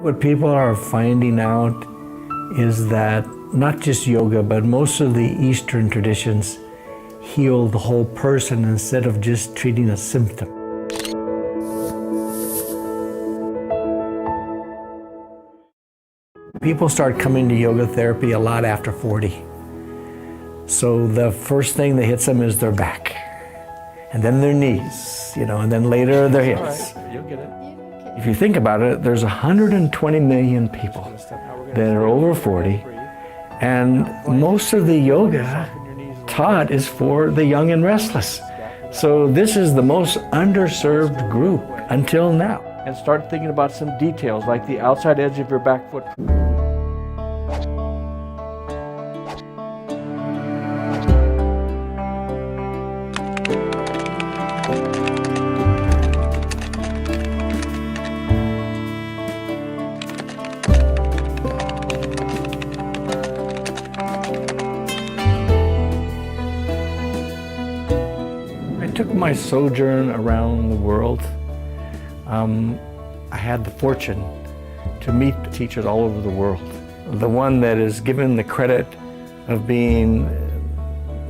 What people are finding out is that not just yoga, but most of the Eastern traditions heal the whole person instead of just treating a symptom. People start coming to yoga therapy a lot after 40. So the first thing that hits them is their back, and then their knees, and then later their hips. All right. You'll get it. If you think about it, there's 120 million people that are over 40, and most of the yoga taught is for the young and restless. So this is the most underserved group until now. And start thinking about some details like the outside edge of your back foot. I took my sojourn around the world. I had the fortune to meet teachers all over the world. The one that is given the credit of being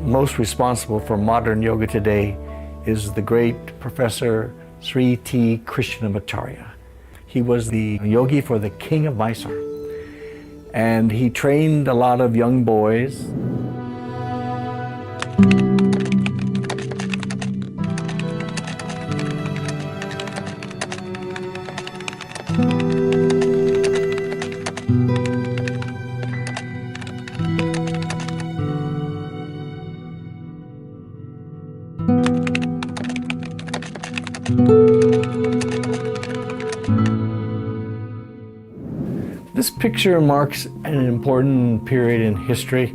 most responsible for modern yoga today is the great Professor Sri T. Krishnamacharya. He was the yogi for the king of Mysore, and he trained a lot of young boys. This picture marks an important period in history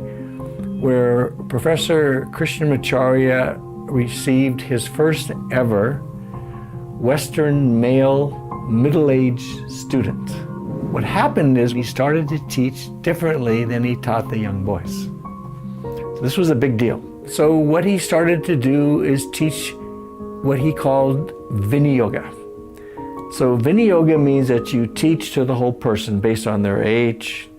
where Professor Krishnamacharya received his first ever Western male middle-aged student. What happened is he started to teach differently than he taught the young boys. So this was a big deal. So what he started to do is teach what he called Vinaya. So Vinaya Yoga means that you teach to the whole person based on their age,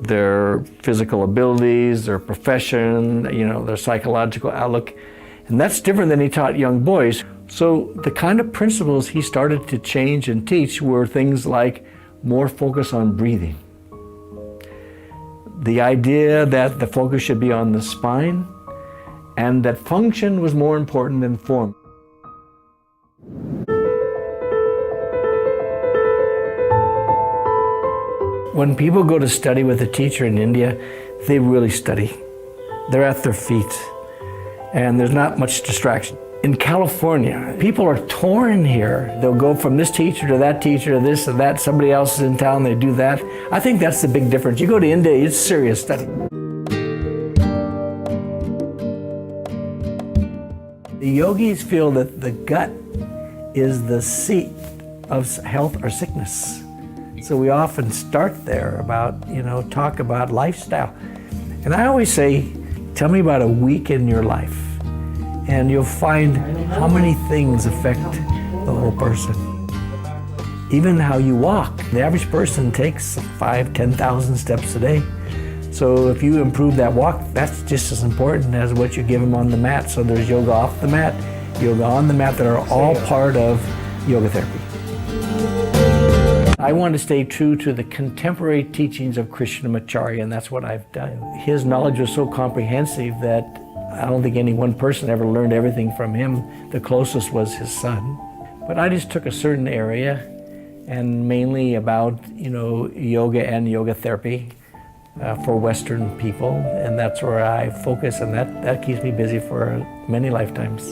their physical abilities, their profession, their psychological outlook. And that's different than he taught young boys. So the kind of principles he started to change and teach were things like more focus on breathing. The idea that the focus should be on the spine, and that function was more important than form. When people go to study with a teacher in India, they really study. They're at their feet, and there's not much distraction. In California, people are torn here. They'll go from this teacher to that teacher to this and that. Somebody else is in town, they do that. I think that's the big difference. You go to India, it's serious study. The yogis feel that the gut is the seat of health or sickness. So we often start there about, talk about lifestyle. And I always say, tell me about a week in your life, and you'll find how many things affect the whole person. Even how you walk. The average person takes 5,000, 10,000 steps a day. So if you improve that walk, that's just as important as what you give them on the mat. So there's yoga off the mat, yoga on the mat that are all part of yoga therapy. I want to stay true to the contemporary teachings of Krishnamacharya, and that's what I've done. His knowledge was so comprehensive that I don't think any one person ever learned everything from him. The closest was his son. But I just took a certain area, and mainly about, yoga and yoga therapy for Western people, and that's where I focus, and that keeps me busy for many lifetimes.